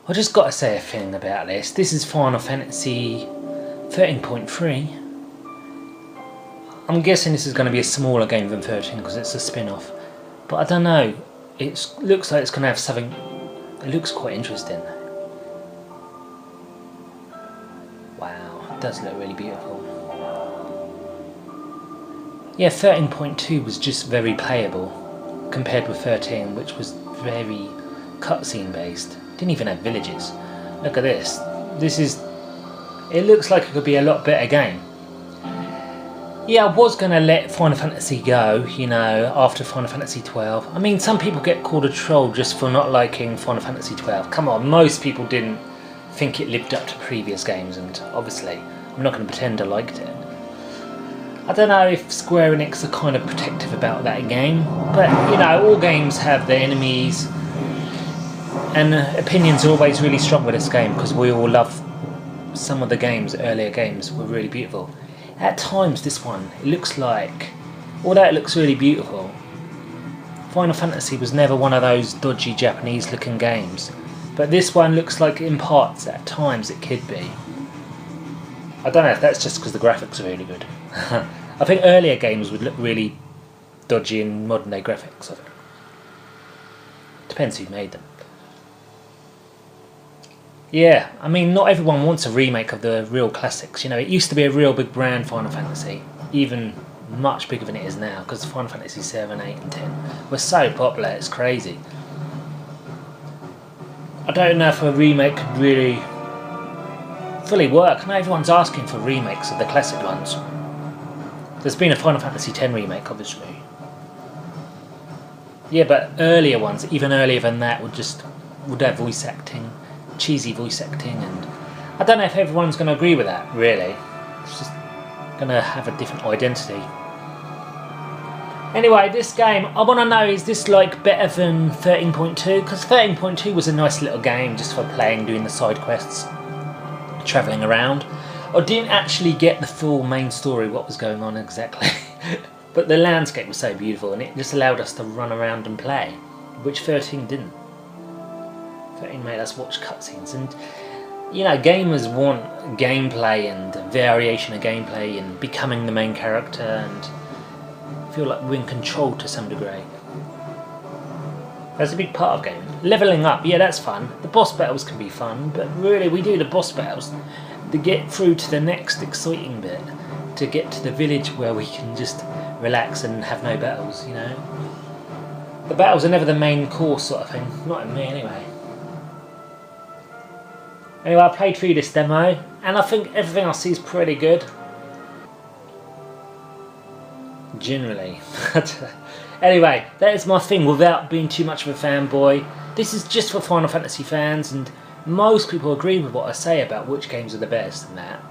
I just got to say a thing about this. This is Final Fantasy 13.3. I'm guessing this is going to be a smaller game than 13 because it's a spin-off. But I don't know. It looks like it's going to have something. It looks quite interesting. Wow, it does look really beautiful. Yeah, 13.2 was just very playable compared with 13, which was very cutscene based. Didn't even have villages. Look at this. It looks like it could be a lot better game. Yeah, I was going to let Final Fantasy go, you know, after Final Fantasy 12. I mean, some people get called a troll just for not liking Final Fantasy 12. Come on, most people didn't think it lived up to previous games, and obviously, I'm not going to pretend I liked it. I don't know if Square Enix are kind of protective about that game, but, you know, all games have their enemies, and opinions are always really strong with this game, because we all love some of the games, earlier games, were really beautiful. At times, this one, it looks like, although it looks really beautiful, Final Fantasy was never one of those dodgy Japanese looking games. But this one looks like, in parts, at times it could be. I don't know if that's just because the graphics are really good. I think earlier games would look really dodgy in modern day graphics, I think. Depends who made them. Yeah, I mean, not everyone wants a remake of the real classics. You know, it used to be a real big brand, Final Fantasy, even much bigger than it is now, because Final Fantasy 7, 8 and 10 were so popular, it's crazy. I don't know if a remake could really fully work. Now everyone's asking for remakes of the classic ones. There's been a Final Fantasy 10 remake, obviously. Yeah, but earlier ones, even earlier than that, would have voice acting. Cheesy voice acting, and I don't know if everyone's going to agree with that, really. It's just going to have a different identity. Anyway, this game, I want to know, is this like better than 13.2? Because 13.2 was a nice little game just for playing, doing the side quests, travelling around. I didn't actually get the full main story, what was going on exactly. But the landscape was so beautiful and it just allowed us to run around and play, which 13 didn't. 13 made us watch cutscenes, and you know, gamers want gameplay and variation of gameplay and becoming the main character and feel like we're in control to some degree. That's a big part of gaming. Leveling up, yeah, that's fun. The boss battles can be fun, but really we do the boss battles to get through to the next exciting bit, to get to the village where we can just relax and have no battles, you know. The battles are never the main course sort of thing, not in me anyway. Anyway, I played through this demo, and I think everything I see is pretty good. Generally. Anyway, that is my thing without being too much of a fanboy. This is just for Final Fantasy fans, and most people agree with what I say about which games are the best and that.